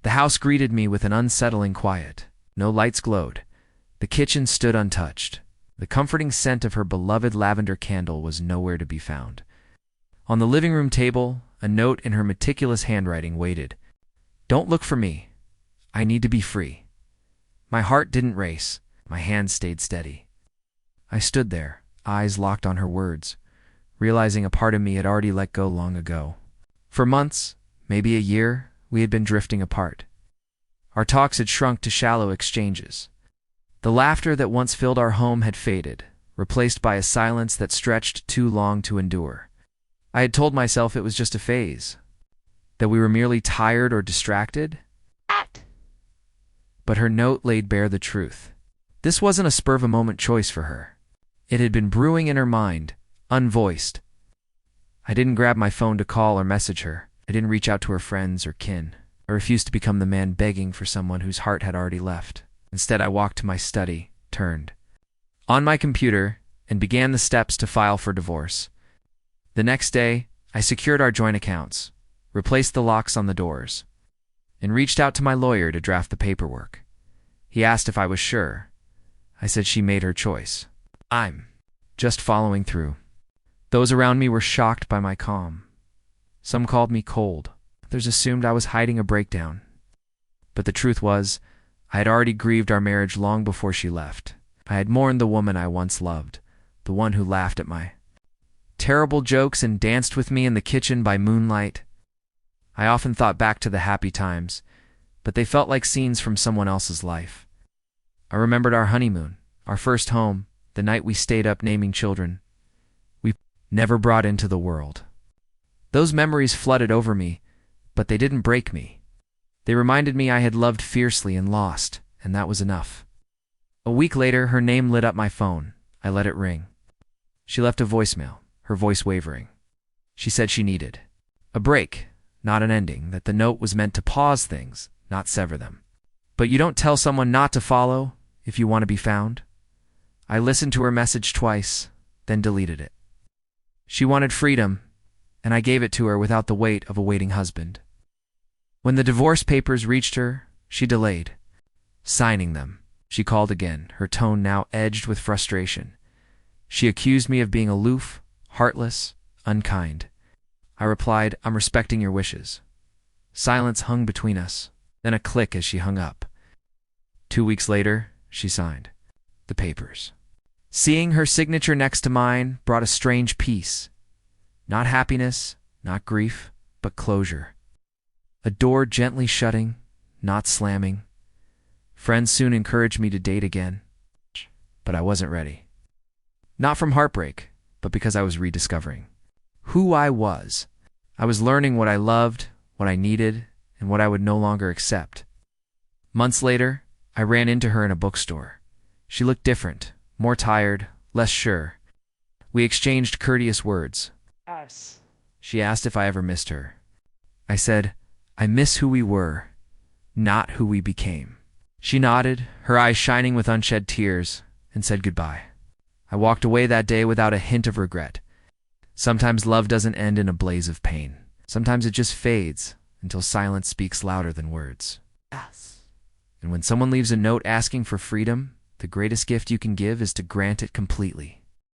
The house greeted me with an unsettling quiet. No lights glowed. The kitchen stood untouched. The comforting scent of her beloved lavender candle was nowhere to be found. On the living room table, a note in her meticulous handwriting waited. "Don't look for me. I need to be free." My heart didn't race. My hands stayed steady. I stood there, eyes locked on her words, realizing a part of me had already let go long ago. For months, maybe a year, we had been drifting apart. Our talks had shrunk to shallow exchanges. The laughter that once filled our home had faded, replaced by a silence that stretched too long to endure. I had told myself it was just a phase, that we were merely tired or distracted. But her note laid bare the truth. This wasn't a spur-of-a-moment choice for her. It had been brewing in her mind, unvoiced. I didn't grab my phone to call or message her. I didn't reach out to her friends or kin. I refused to become the man begging for someone whose heart had already left. Instead, I walked to my study, turned on my computer, and began the steps to file for divorce. The next day, I secured our joint accounts, replaced the locks on the doors, and reached out to my lawyer to draft the paperwork. He asked if I was sure. I said she made her choice. I'm just following through. Those around me were shocked by my calm. Some called me cold. Others assumed I was hiding a breakdown. But the truth was, I had already grieved our marriage long before she left. I had mourned the woman I once loved, the one who laughed at my terrible jokes and danced with me in the kitchen by moonlight. I often thought back to the happy times, but they felt like scenes from someone else's life. I remembered our honeymoon, our first home, the night we stayed up naming children we never brought into the world. Those memories flooded over me, but they didn't break me. They reminded me I had loved fiercely and lost, and that was enough. A week later, her name lit up my phone. I let it ring. She left a voicemail, her voice wavering. She said she needed a break, not an ending, that the note was meant to pause things, not sever them. But you don't tell someone not to follow if you want to be found. I listened to her message twice, then deleted it. She wanted freedom, and I gave it to her without the weight of a waiting husband. When the divorce papers reached her, she delayed signing them. She called again, her tone now edged with frustration. She accused me of being aloof, heartless, unkind. I replied, "I'm respecting your wishes." Silence hung between us, then a click as she hung up. 2 weeks later, she signed the papers. Seeing her signature next to mine brought a strange peace. Not happiness, not grief, but closure. A door gently shutting, not slamming. Friends soon encouraged me to date again, but I wasn't ready. Not from heartbreak, but because I was rediscovering who I was. I was learning what I loved, what I needed, and what I would no longer accept. Months later, I ran into her in a bookstore. She looked different, more tired, less sure. We exchanged courteous words. She asked if I ever missed her. I said, "I miss who we were, not who we became." She nodded, her eyes shining with unshed tears, and said goodbye. I walked away that day without a hint of regret. Sometimes love doesn't end in a blaze of pain. Sometimes it just fades until silence speaks louder than words. And when someone leaves a note asking for freedom, the greatest gift you can give is to grant it completely.